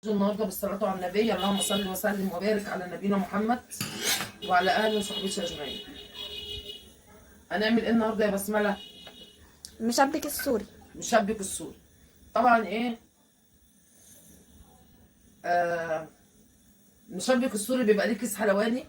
النهارده بالصلاة على النبي، اللهم صل وسلم وبارك على نبينا محمد وعلى اله وصحبه اجمعين. هنعمل ايه النهارده يا بسمله؟ مشبك السوري. مشبك السوري. طبعا ايه، مشبك السوري بيبقى ليه كيس حلواني،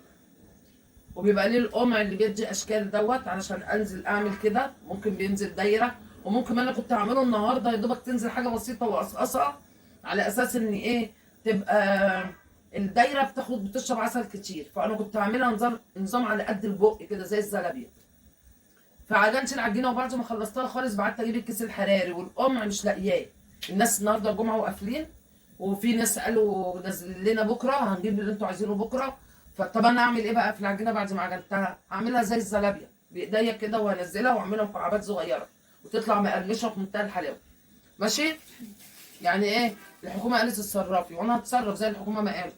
وبيبقى ليه القمع اللي بيدي اشكال دوت علشان انزل اعمل كده. ممكن بينزل دايره، وممكن انا كنت هعمله النهارده يا دوبك تنزل حاجه بسيطه وقصقصه، على اساس ان ايه، تبقى الدايره بتشرب عسل كتير. فانا كنت هعملها نظام على قد البق كده زي الزلابيه. فعجنت العجينه، وبعد ما خلصتها خالص بعدت اجيب الكيس الحراري والقمع مش لاقياه. الناس النهارده جمعه وقافلين، وفي ناس قالوا نزل لنا بكره، هنجيب اللي انتوا عايزينه بكره. فطب انا اعمل ايه بقى في العجينه بعد ما عجنتها؟ هعملها زي الزلابيه بايديا كده، وانزلها واعملها مكعبات صغيره وتطلع مقرمشه في منتهى الحلاوه. ماشي؟ يعني ايه، الحكومه قالت اتصرفي وانا هتصرف زي الحكومه ما قالت.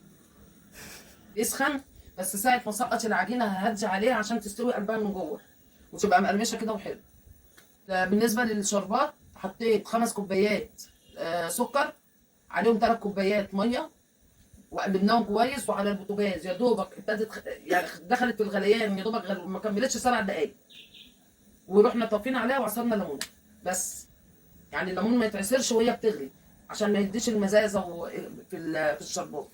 يسخن بس ساعه ما سقط العجينه ههدي عليها عشان تستوي قلبها من جوه وتبقى مقرمشه كده وحلو. بالنسبه للشربات حطيت 5 كوبايات سكر، عليهم 3 كوبايات ميه، وقلبناهم كويس. وعلى البوتاجاز يا دوبك ابتدت يعني دخلت في الغليان، يا دوبك ما كملتش 7 دقايق، ورحنا طافين عليها وعصرنا ليمون بس. يعني الليمون ما يتعصرش وهي بتغلي عشان ما يديش المزازه في الشربات.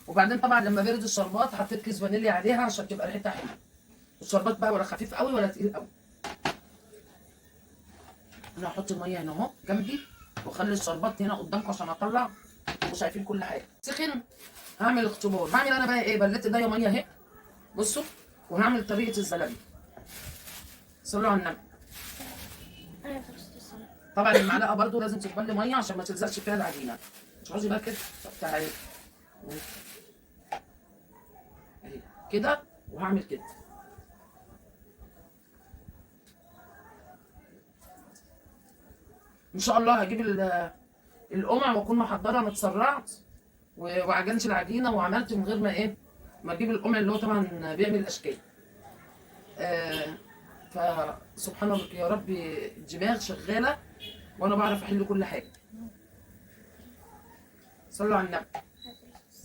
وبعدين طبعا لما برد الشربات حطيت كيس فانيليا عليها عشان تبقى ريحتها حلوه. الشربات بقى ولا خفيف قوي ولا تقيل قوي. انا هحط الميه هنا اهو جنبي، واخلي الشربات هنا قدامكم عشان اطلع وشايفين كل حاجه. سخن، هعمل اختبار. بعمل انا بقى ايه، بلت ايديا ميه اهي، بصوا، وهعمل طريقه الزلابيه. صلوا على النبي. طبعا المعلقه برضو لازم تتبل ميه عشان ما تلزقش فيها العجينه. مش عاوزي بقى كده. طب تعالي اهي كده، وهعمل كده. ان شاء الله هجيب القمع واكون محضره. انا اتسرعت وعجنت العجينه وعملت من غير ما ايه، ما اجيب القمع اللي هو طبعا بيعمل اشكال. فسبحان الله يا ربي، الدماغ شغاله وانا بعرف احل كل حاجه. صلوا على النبي.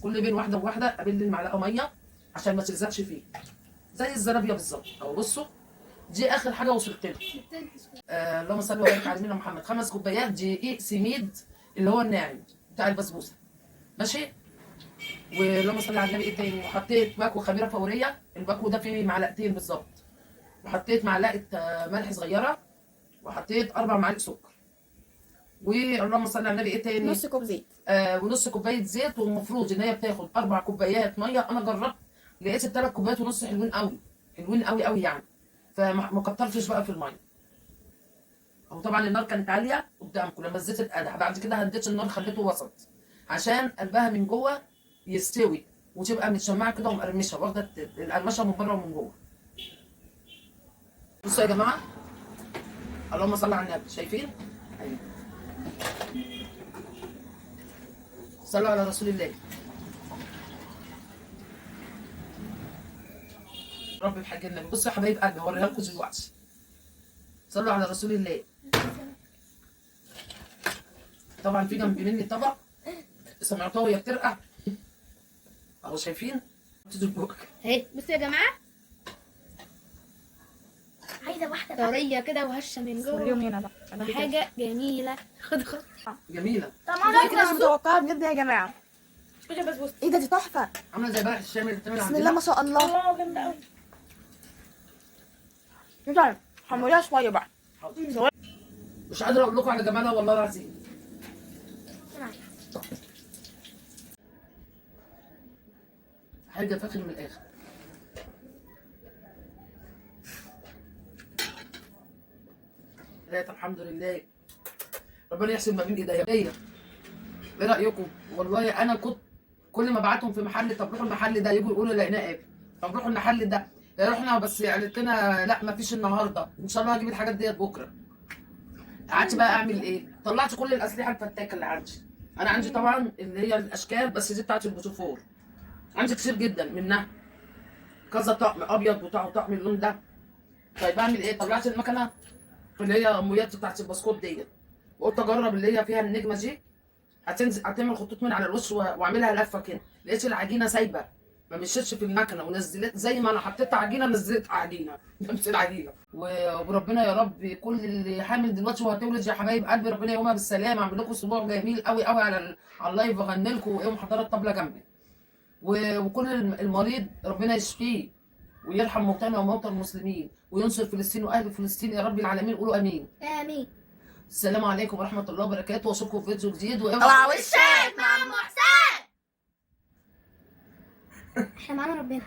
كل بين واحده وواحده ابل المعلقه ميه عشان ما تلزقش فيه، زي الزلابيه بالظبط. اهو بصوا، دي اخر حاجه وصلت لها. اللهم صل وبارك على سيدنا محمد. 5 كوبايات دقيق سميد اللي هو الناعم بتاع البسبوسه. ماشي؟ ولما صلي على النبي ايه تاني، وحطيت باكو خميره فوريه. الباكو ده فيه معلقتين بالظبط. وحطيت معلقه ملح صغيره، وحطيت 4 معالق سكر. واللهم صل على النبي ايه تاني، نص كوب زيت. ونص كوبايه زيت. والمفروض ان هي بتاخد 4 كوبايات ميه. انا جربت لقيت 3 كوبايات ونص حلوين قوي، حلوين قوي قوي يعني. فما كترتش بقى في الميه. هو طبعا النار كانت عاليه قدامكم لما الزيت اتقدح. بعد كده هديت النار خليته وسط عشان قلبها من جوه يستوي وتبقى متشمعه كده ومقرمشه، واخده القرمشه من بره ومن جوه. بصوا يا جماعه، اللهم صل على النبي. شايفين؟ ايوه، صلوا على رسول الله. رب بحاج النبي. بصوا يا حبايب قلبي، هوريها لكم دلوقتي. صلوا على رسول الله. طبعا في جنب مني طبق سمعتوها وهي بترقع اهو. شايفين؟ اهي بصوا يا جماعه، عايزه واحده طريه كده وهشه من اليوم جوه، هنا بقى حاجه جميله. خد جميله. طبعا كده مش متوقعه بجد يا جماعه. بس ايه ده، دي تحفه. عامله زي بلح الشام اللي بتعمل بسم عندنا. الله ما شاء الله. الله جامده قوي. طيب حمريها شويه بقى. مش قادره اقول لكم على جمالها والله العظيم. حاجه فاخر من الاخر. لا، طب الحمد لله، ربنا يحسن ما بين ايديا. ايه رايكم؟ والله انا كنت كل ما ابعتهم في محل، طب روحوا المحل ده، يجوا يقولوا لقيناه قافل. طب روحوا المحل ده، رحنا بس قالت لنا لا ما فيش النهارده، ان شاء الله هجيب الحاجات ديت بكره. قعدت بقى اعمل ايه؟ طلعت كل الاسلحه الفتاكه اللي عندي. انا عندي طبعا اللي هي الاشكال، بس دي بتاعت البوتوفور. عندي كتير جدا منها، كذا طقم ابيض وطقم اللون ده. طيب اعمل ايه؟ طلعت المكنه اللي هي امويات بتاعت البسكوت ديت، وقلت اجرب اللي هي فيها النجمه دي. هتنزل هتعمل خطوط من على الوش واعملها لفه كده، لقيت العجينه سايبه ما مشيتش في المكنه، ونزلت زي ما انا حطيت عجينه نزلت عجينه نفس العجينه. وربنا يا رب كل اللي حامل دلوقتي وهتولد يا حبايب قلبي ربنا يقومها بالسلامه. اعمل لكم اسبوع جميل قوي قوي على على اللايف، واغني لكم واقوم محضره الطبله جنبي. وكل المريض ربنا يشفيه ويرحم موتانا وموتى المسلمين وينصر فلسطين واهل فلسطين يا رب العالمين. قولوا امين. امين. السلام عليكم ورحمه الله وبركاته، واشوفكم في فيديو جديد. اوعى وشك مع ام حسين. احنا معانا ربنا.